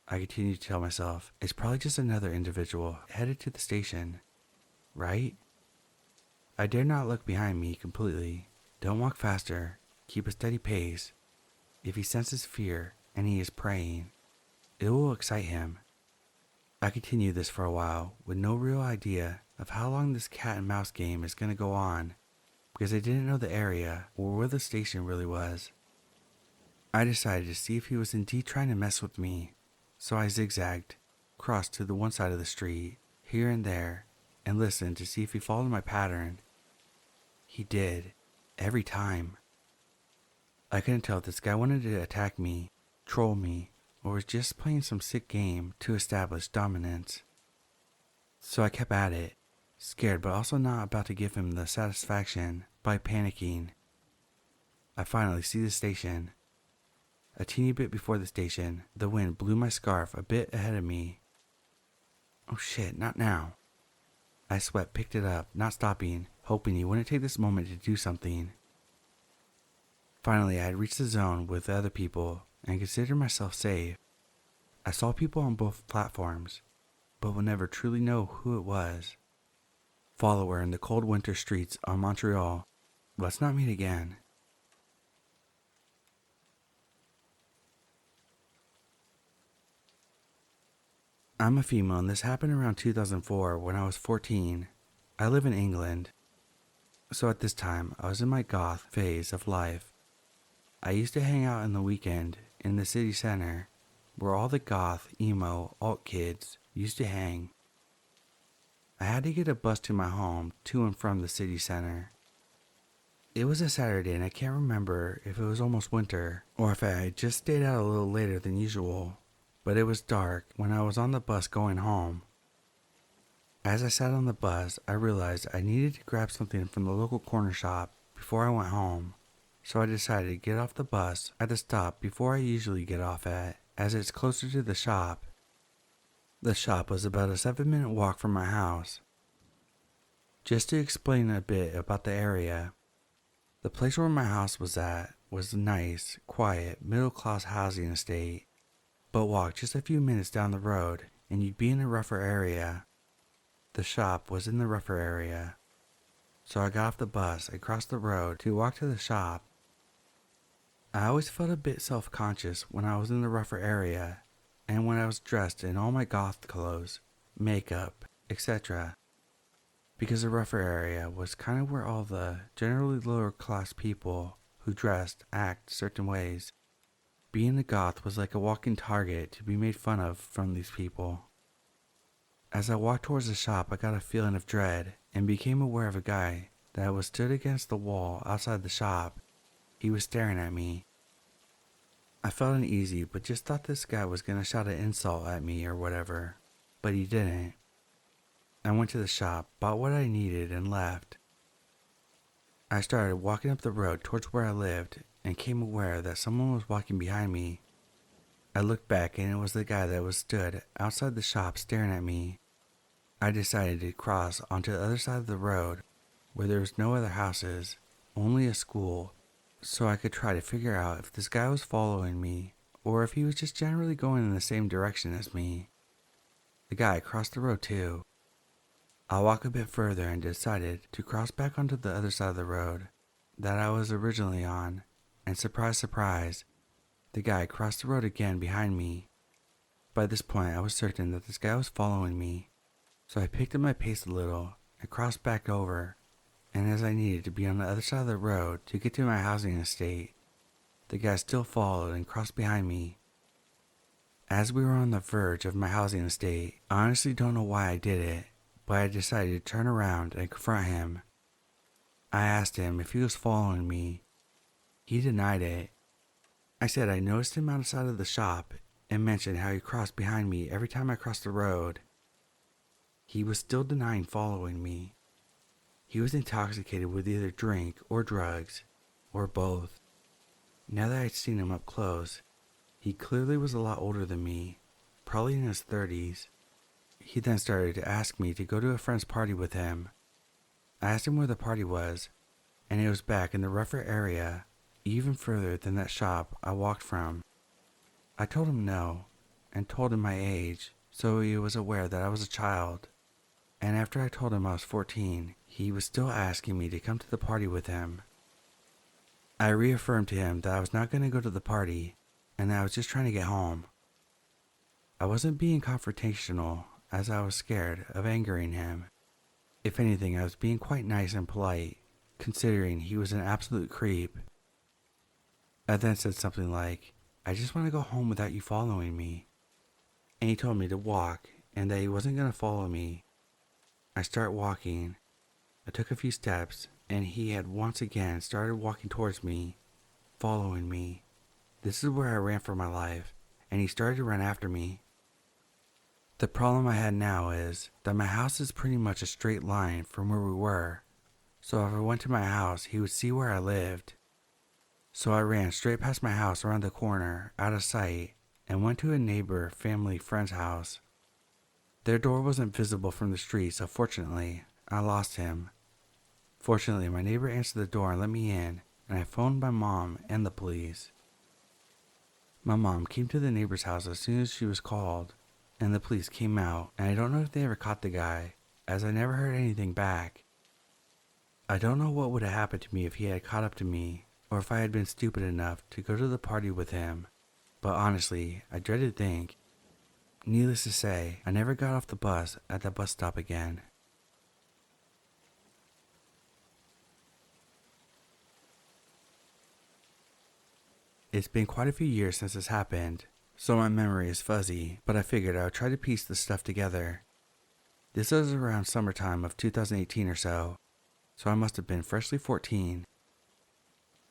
I continue to tell myself, it's probably just another individual headed to the station, right? I dare not look behind me completely. Don't walk faster. Keep a steady pace. If he senses fear and he is praying, it will excite him. I continue this for a while with no real idea of how long this cat and mouse game is going to go on because I didn't know the area or where the station really was. I decided to see if he was indeed trying to mess with me, so I zigzagged, crossed to the one side of the street, here and there, and listened to see if he followed my pattern. He did, every time. I couldn't tell if this guy wanted to attack me, troll me, or was just playing some sick game to establish dominance. So I kept at it, scared but also not about to give him the satisfaction by panicking. I finally see the station. A teeny bit before the station, the wind blew my scarf a bit ahead of me. Oh shit, not now. I sweat, picked it up, not stopping, hoping he wouldn't take this moment to do something. Finally, I had reached the zone with the other people and considered myself safe. I saw people on both platforms, but will never truly know who it was. Follower in the cold winter streets of Montreal. Let's not meet again. I'm a female and this happened around 2004 when I was 14. I live in England. So at this time, I was in my goth phase of life. I used to hang out in the weekend in the city center where all the goth, emo, alt kids used to hang. I had to get a bus to my home to and from the city center. It was a Saturday and I can't remember if it was almost winter or if I had just stayed out a little later than usual, but it was dark when I was on the bus going home. As I sat on the bus, I realized I needed to grab something from the local corner shop before I went home, so I decided to get off the bus at the stop before I usually get off at, as it's closer to the shop. The shop was about a 7-minute walk from my house. Just to explain a bit about the area, the place where my house was at was a nice, quiet, middle-class housing estate, but walk just a few minutes down the road and you'd be in a rougher area. The shop was in the rougher area, so I got off the bus and crossed the road to walk to the shop. I always felt a bit self-conscious when I was in the rougher area and when I was dressed in all my goth clothes, makeup, etc. Because the rougher area was kind of where all the generally lower class people who dressed act certain ways. Being a goth was like a walking target to be made fun of from these people. As I walked towards the shop, I got a feeling of dread and became aware of a guy that was stood against the wall outside the shop. He was staring at me. I felt uneasy, but just thought this guy was going to shout an insult at me or whatever, but he didn't. I went to the shop, bought what I needed, and left. I started walking up the road towards where I lived and came aware that someone was walking behind me. I looked back and it was the guy that was stood outside the shop staring at me. I decided to cross onto the other side of the road where there was no other houses, only a school, so I could try to figure out if this guy was following me or if he was just generally going in the same direction as me. The guy crossed the road too. I walked a bit further and decided to cross back onto the other side of the road that I was originally on, and surprise, surprise, the guy crossed the road again behind me. By this point, I was certain that this guy was following me, so I picked up my pace a little and crossed back over, and as I needed to be on the other side of the road to get to my housing estate, the guy still followed and crossed behind me. As we were on the verge of my housing estate, I honestly don't know why I did it, but I decided to turn around and confront him. I asked him if he was following me. He denied it. I said I noticed him outside of the shop and mentioned how he crossed behind me every time I crossed the road. He was still denying following me. He was intoxicated with either drink or drugs, or both. Now that I'd seen him up close, he clearly was a lot older than me, probably in his 30s. He then started to ask me to go to a friend's party with him. I asked him where the party was, and it was back in the rougher area, even further than that shop I walked from. I told him no, and told him my age, so he was aware that I was a child. And after I told him I was 14, he was still asking me to come to the party with him. I reaffirmed to him that I was not going to go to the party, and that I was just trying to get home. I wasn't being confrontational, as I was scared of angering him. If anything, I was being quite nice and polite, considering he was an absolute creep. I then said something like, "I just want to go home without you following me." And he told me to walk and that he wasn't going to follow me. I started walking. I took a few steps and he had once again started walking towards me, following me. This is where I ran for my life, and he started to run after me. The problem I had now is that my house is pretty much a straight line from where we were, so if I went to my house, he would see where I lived. So I ran straight past my house around the corner, out of sight, and went to a neighbor, family, friend's house. Their door wasn't visible from the street, so fortunately, I lost him. Fortunately, my neighbor answered the door and let me in, and I phoned my mom and the police. My mom came to the neighbor's house as soon as she was called, and the police came out, and I don't know if they ever caught the guy, as I never heard anything back. I don't know what would have happened to me if he had caught up to me, or if I had been stupid enough to go to the party with him, but honestly, I dread to think. Needless to say, I never got off the bus at that bus stop again. It's been quite a few years since this happened, so my memory is fuzzy, but I figured I would try to piece the stuff together. This was around summertime of 2018 or so I must have been freshly 14.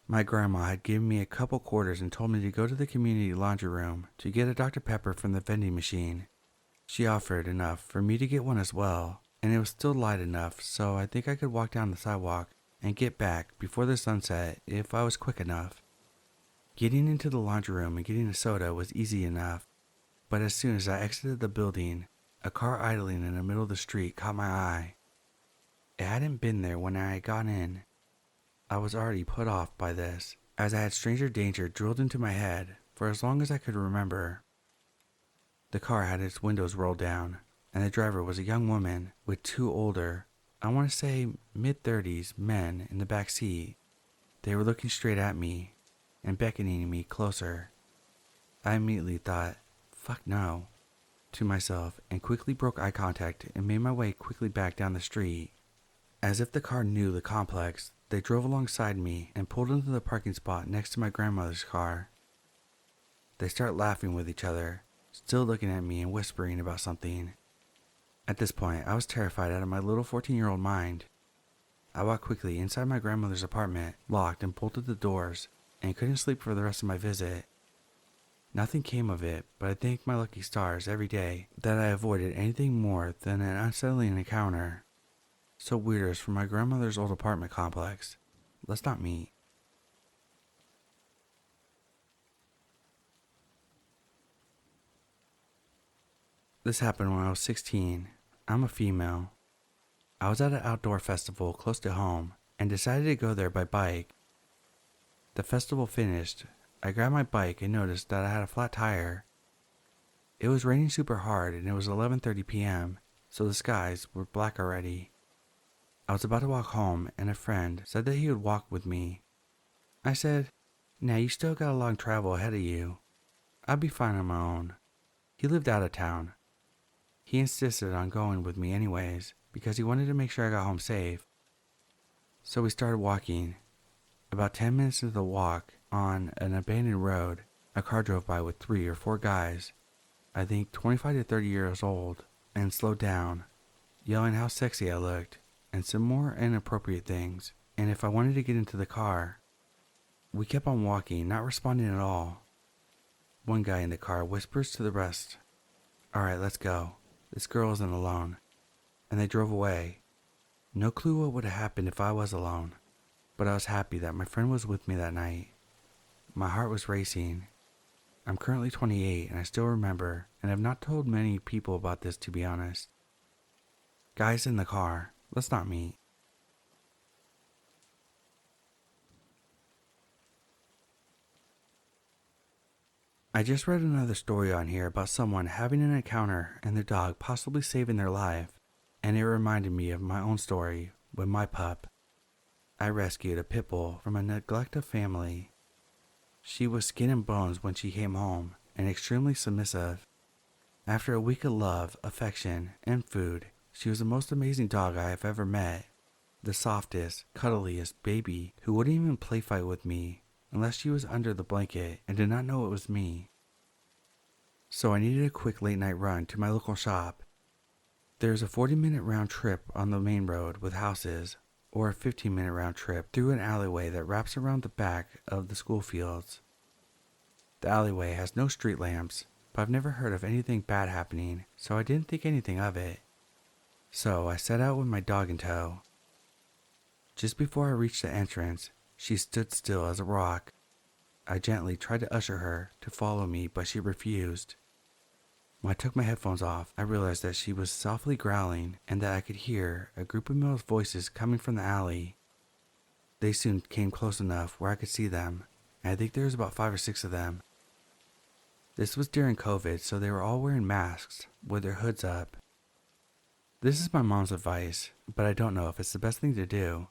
My grandma had given me a couple quarters and told me to go to the community laundry room to get a Dr. Pepper from the vending machine. She offered enough for me to get one as well, and it was still light enough so I think I could walk down the sidewalk and get back before the sunset if I was quick enough. Getting into the laundry room and getting a soda was easy enough, but as soon as I exited the building, a car idling in the middle of the street caught my eye. It hadn't been there when I had gone in. I was already put off by this, as I had stranger danger drilled into my head for as long as I could remember. The car had its windows rolled down, and the driver was a young woman with two older, I want to say mid-30s men in the back seat. They were looking straight at me and beckoning me closer. I immediately thought, fuck no, to myself and quickly broke eye contact and made my way quickly back down the street. As if the car knew the complex, they drove alongside me and pulled into the parking spot next to my grandmother's car. They start laughing with each other, still looking at me and whispering about something. At this point, I was terrified out of my little 14-year-old mind. I walked quickly inside my grandmother's apartment, locked and bolted the doors, and couldn't sleep for the rest of my visit. Nothing came of it, but I thank my lucky stars every day that I avoided anything more than an unsettling encounter. So weird as from my grandmother's old apartment complex. Let's not meet. This happened when I was 16. I'm a female. I was at an outdoor festival close to home and decided to go there by bike. The festival finished, I grabbed my bike and noticed that I had a flat tire. It was raining super hard and it was 11:30 p.m., so the skies were black already. I was about to walk home and a friend said that he would walk with me. I said, "Nah, you still got a long travel ahead of you. I'd be fine on my own." He lived out of town. He insisted on going with me anyways because he wanted to make sure I got home safe. So we started walking. About 10 minutes into the walk, on an abandoned road, a car drove by with 3 or 4 guys, I think 25 to 30 years old, and slowed down, yelling how sexy I looked, and some more inappropriate things, and if I wanted to get into the car. We kept on walking, not responding at all. One guy in the car whispers to the rest, "Alright, let's go. This girl isn't alone." And they drove away. No clue what would have happened if I was alone, but I was happy that my friend was with me that night. My heart was racing. I'm currently 28 and I still remember, and have not told many people about this to be honest. Guys in the car, let's not meet. I just read another story on here about someone having an encounter and their dog possibly saving their life, and it reminded me of my own story with my pup. I rescued a pit bull from a neglected family. She was skin and bones when she came home and extremely submissive. After a week of love, affection, and food, she was the most amazing dog I have ever met. The softest, cuddliest baby who wouldn't even play fight with me unless she was under the blanket and did not know it was me. So I needed a quick late night run to my local shop. There's a 40-minute round trip on the main road with houses, or a 15-minute round trip through an alleyway that wraps around the back of the school fields. The alleyway has no street lamps, but I've never heard of anything bad happening, so I didn't think anything of it. So I set out with my dog in tow. Just before I reached the entrance, she stood still as a rock. I gently tried to usher her to follow me, but she refused. When I took my headphones off, I realized that she was softly growling and that I could hear a group of male voices coming from the alley. They soon came close enough where I could see them, and I think there was about 5 or 6 of them. This was during COVID, so they were all wearing masks with their hoods up. This is my mom's advice, but I don't know if it's the best thing to do.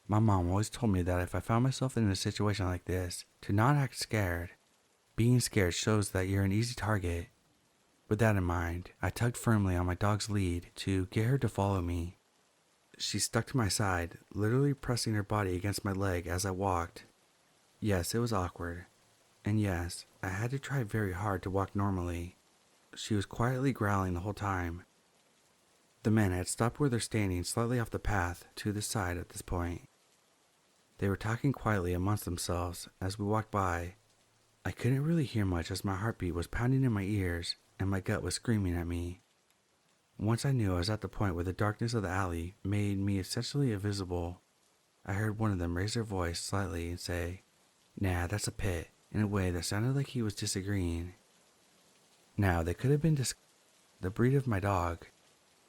My mom always told me that if I found myself in a situation like this, to not act scared. Being scared shows that you're an easy target. With that in mind, I tugged firmly on my dog's lead to get her to follow me. She stuck to my side, literally pressing her body against my leg as I walked. Yes, it was awkward. And yes, I had to try very hard to walk normally. She was quietly growling the whole time. The men had stopped where they're standing slightly off the path to the side at this point. They were talking quietly amongst themselves as we walked by. I couldn't really hear much as my heartbeat was pounding in my ears and my gut was screaming at me. Once I knew I was at the point where the darkness of the alley made me essentially invisible, I heard one of them raise their voice slightly and say, "Nah, that's a pit," in a way that sounded like he was disagreeing. Now, they could have been the breed of my dog.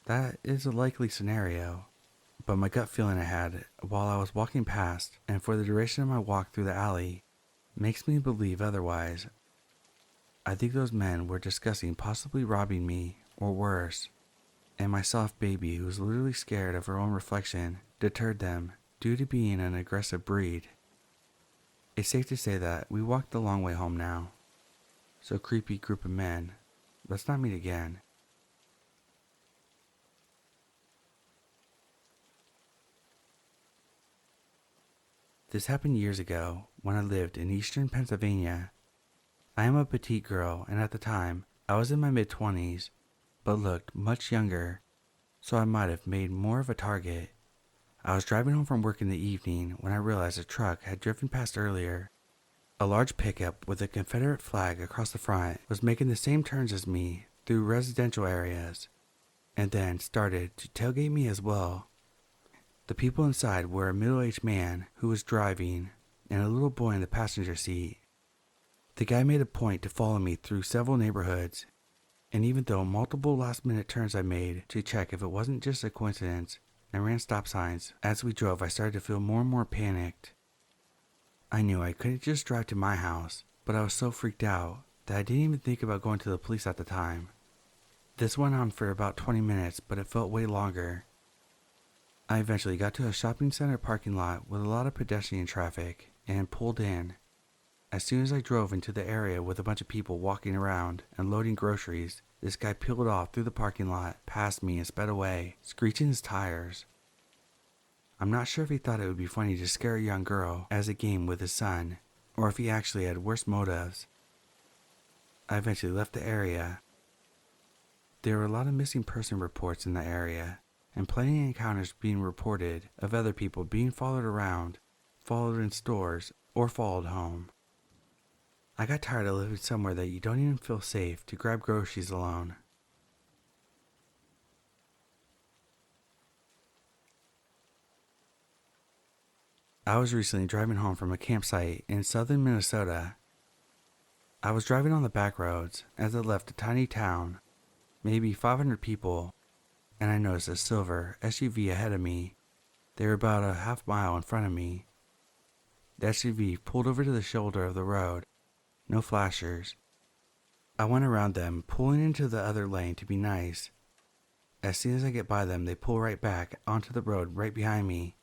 That is a likely scenario. But my gut feeling I had while I was walking past and for the duration of my walk through the alley makes me believe otherwise. I think those men were discussing possibly robbing me, or worse, and my soft baby, who was literally scared of her own reflection, deterred them due to being an aggressive breed. It's safe to say that we walked the long way home now. So creepy group of men, let's not meet again. This happened years ago when I lived in eastern Pennsylvania. I am a petite girl, and at the time, I was in my mid-20s, but looked much younger, so I might have made more of a target. I was driving home from work in the evening when I realized a truck had driven past earlier. A large pickup with a Confederate flag across the front was making the same turns as me through residential areas, and then started to tailgate me as well. The people inside were a middle-aged man who was driving and a little boy in the passenger seat. The guy made a point to follow me through several neighborhoods, and even though multiple last-minute turns I made to check if it wasn't just a coincidence and ran stop signs, as we drove I started to feel more and more panicked. I knew I couldn't just drive to my house, but I was so freaked out that I didn't even think about going to the police at the time. This went on for about 20 minutes, but it felt way longer. I eventually got to a shopping center parking lot with a lot of pedestrian traffic and pulled in. As soon as I drove into the area with a bunch of people walking around and loading groceries, this guy peeled off through the parking lot past me and sped away, screeching his tires. I'm not sure if he thought it would be funny to scare a young girl as a game with his son, or if he actually had worse motives. I eventually left the area. There were a lot of missing person reports in the area, and plenty of encounters being reported of other people being followed around, followed in stores, or followed home. I got tired of living somewhere that you don't even feel safe to grab groceries alone. I was recently driving home from a campsite in southern Minnesota. I was driving on the back roads as I left a tiny town, maybe 500 people, and I noticed a silver SUV ahead of me. They were about a half mile in front of me. The SUV pulled over to the shoulder of the road, no flashers. I went around them, pulling into the other lane to be nice. As soon as I get by them, they pull right back onto the road right behind me.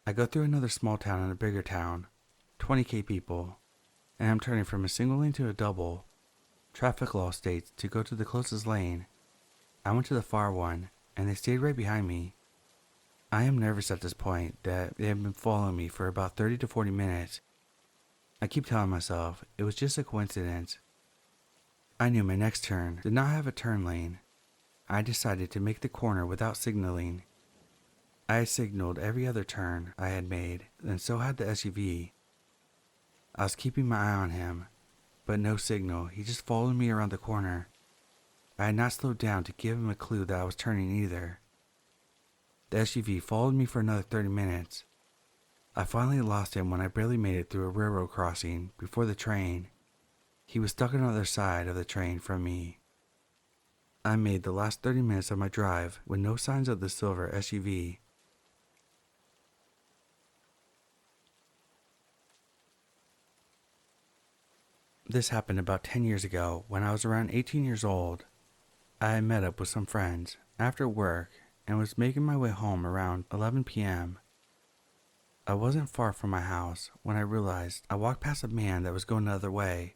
I go through another small town and a bigger town, 20,000 people, and I'm turning from a single lane to a double. Traffic law states to go to the closest lane. I went to the far one, and they stayed right behind me. I am nervous at this point that they have been following me for about 30 to 40 minutes. I keep telling myself it was just a coincidence. I knew my next turn did not have a turn lane. I decided to make the corner without signaling. I had signaled every other turn I had made, and so had the SUV. I was keeping my eye on him, but no signal. He just followed me around the corner. I had not slowed down to give him a clue that I was turning either. The SUV followed me for another 30 minutes. I finally lost him when I barely made it through a railroad crossing before the train. He was stuck on the other side of the train from me. I made the last 30 minutes of my drive with no signs of the silver SUV. This happened about 10 years ago when I was around 18 years old. I had met up with some friends after work and was making my way home around 11 p.m. I wasn't far from my house when I realized I walked past a man that was going the other way.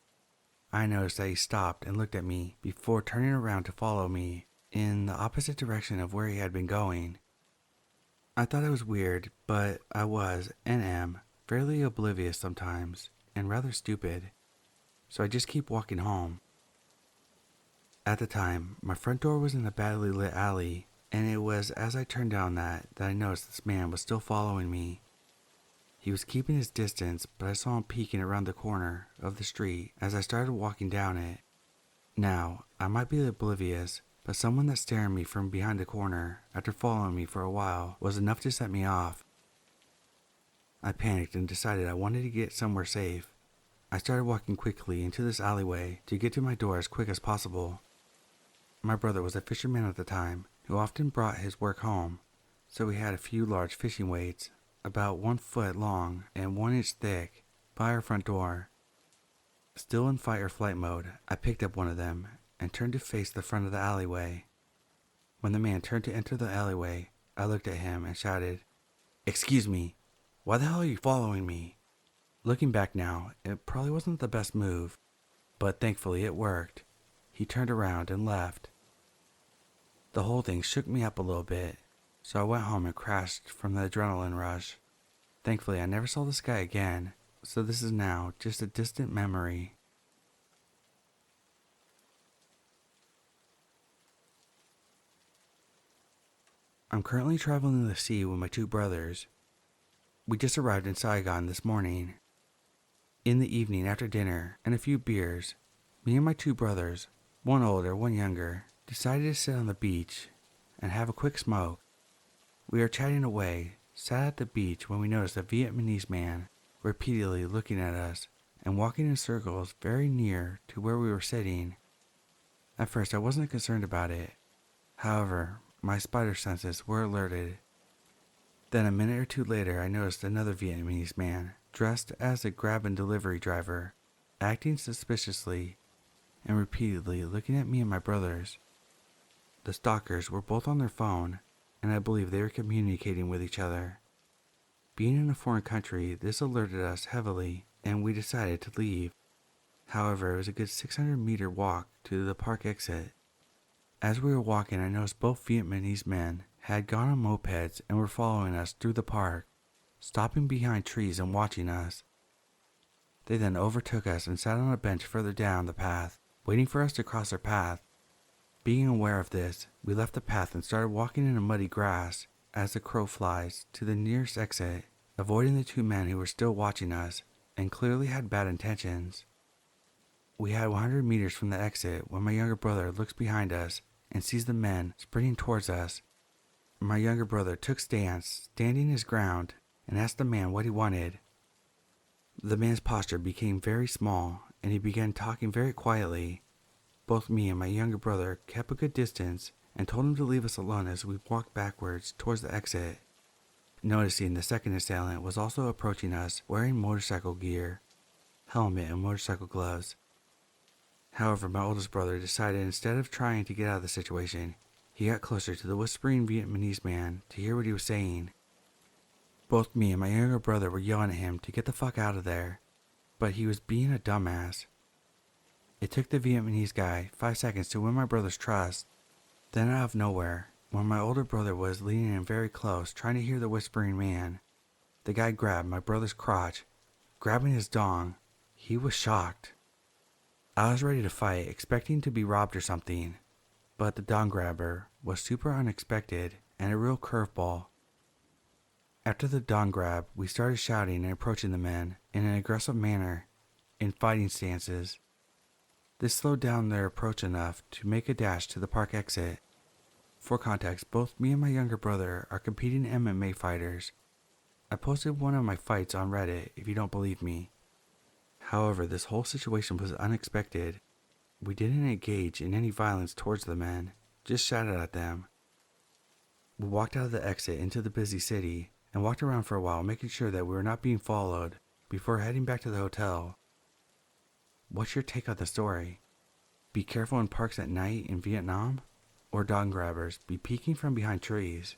I noticed that he stopped and looked at me before turning around to follow me in the opposite direction of where he had been going. I thought it was weird, but I was, and am, fairly oblivious sometimes, and rather stupid, so I just keep walking home. At the time, my front door was in a badly lit alley, and it was as I turned down that I noticed this man was still following me. He was keeping his distance, but I saw him peeking around the corner of the street as I started walking down it. Now, I might be oblivious, but someone that staring me from behind a corner after following me for a while was enough to set me off. I panicked and decided I wanted to get somewhere safe. I started walking quickly into this alleyway to get to my door as quick as possible. My brother was a fisherman at the time, who often brought his work home, so we had a few large fishing weights, about 1 foot long and 1 inch thick, by our front door. Still in fight or flight mode, I picked up one of them and turned to face the front of the alleyway. When the man turned to enter the alleyway, I looked at him and shouted, "Excuse me, why the hell are you following me?" Looking back now, it probably wasn't the best move, but thankfully it worked. He turned around and left. The whole thing shook me up a little bit, so I went home and crashed from the adrenaline rush. Thankfully, I never saw this guy again, so this is now just a distant memory. I'm currently traveling the sea with my 2 brothers. We just arrived in Saigon this morning. In the evening after dinner and a few beers, me and my 2 brothers, one older, one younger, decided to sit on the beach and have a quick smoke. We are chatting away, sat at the beach when we noticed a Vietnamese man repeatedly looking at us and walking in circles very near to where we were sitting. At first I wasn't concerned about it. However, my spider senses were alerted. Then a minute or 2 later I noticed another Vietnamese man dressed as a grab and delivery driver, acting suspiciously and repeatedly looking at me and my brothers. The stalkers were both on their phone, and I believe they were communicating with each other. Being in a foreign country, this alerted us heavily, and we decided to leave. However, it was a good 600-meter walk to the park exit. As we were walking, I noticed both Vietnamese men had gone on mopeds and were following us through the park, stopping behind trees and watching us. They then overtook us and sat on a bench further down the path, waiting for us to cross their path. Being aware of this, we left the path and started walking in the muddy grass as the crow flies to the nearest exit, avoiding the 2 men who were still watching us and clearly had bad intentions. We had 100 meters from the exit when my younger brother looks behind us and sees the men sprinting towards us. My younger brother took stance, standing his ground, and asked the man what he wanted. The man's posture became very small, and he began talking very quietly. Both me and my younger brother kept a good distance and told him to leave us alone as we walked backwards towards the exit. Noticing the second assailant was also approaching us wearing motorcycle gear, helmet and motorcycle gloves. However, my oldest brother decided instead of trying to get out of the situation, he got closer to the whispering Vietnamese man to hear what he was saying. Both me and my younger brother were yelling at him to get the fuck out of there, but he was being a dumbass. It took the Vietnamese guy 5 seconds to win my brother's trust. Then out of nowhere, when my older brother was leaning in very close trying to hear the whispering man, the guy grabbed my brother's crotch, grabbing his dong. He was shocked. I was ready to fight, expecting to be robbed or something, but the dong grabber was super unexpected and a real curveball. After the dong grab, we started shouting and approaching the men in an aggressive manner, in fighting stances. This slowed down their approach enough to make a dash to the park exit. For context, both me and my younger brother are competing MMA fighters. I posted one of my fights on Reddit if you don't believe me. However, this whole situation was unexpected. We didn't engage in any violence towards the men, just shouted at them. We walked out of the exit into the busy city and walked around for a while making sure that we were not being followed before heading back to the hotel. What's your take on the story? Be careful in parks at night in Vietnam? Or dong grabbers be peeking from behind trees?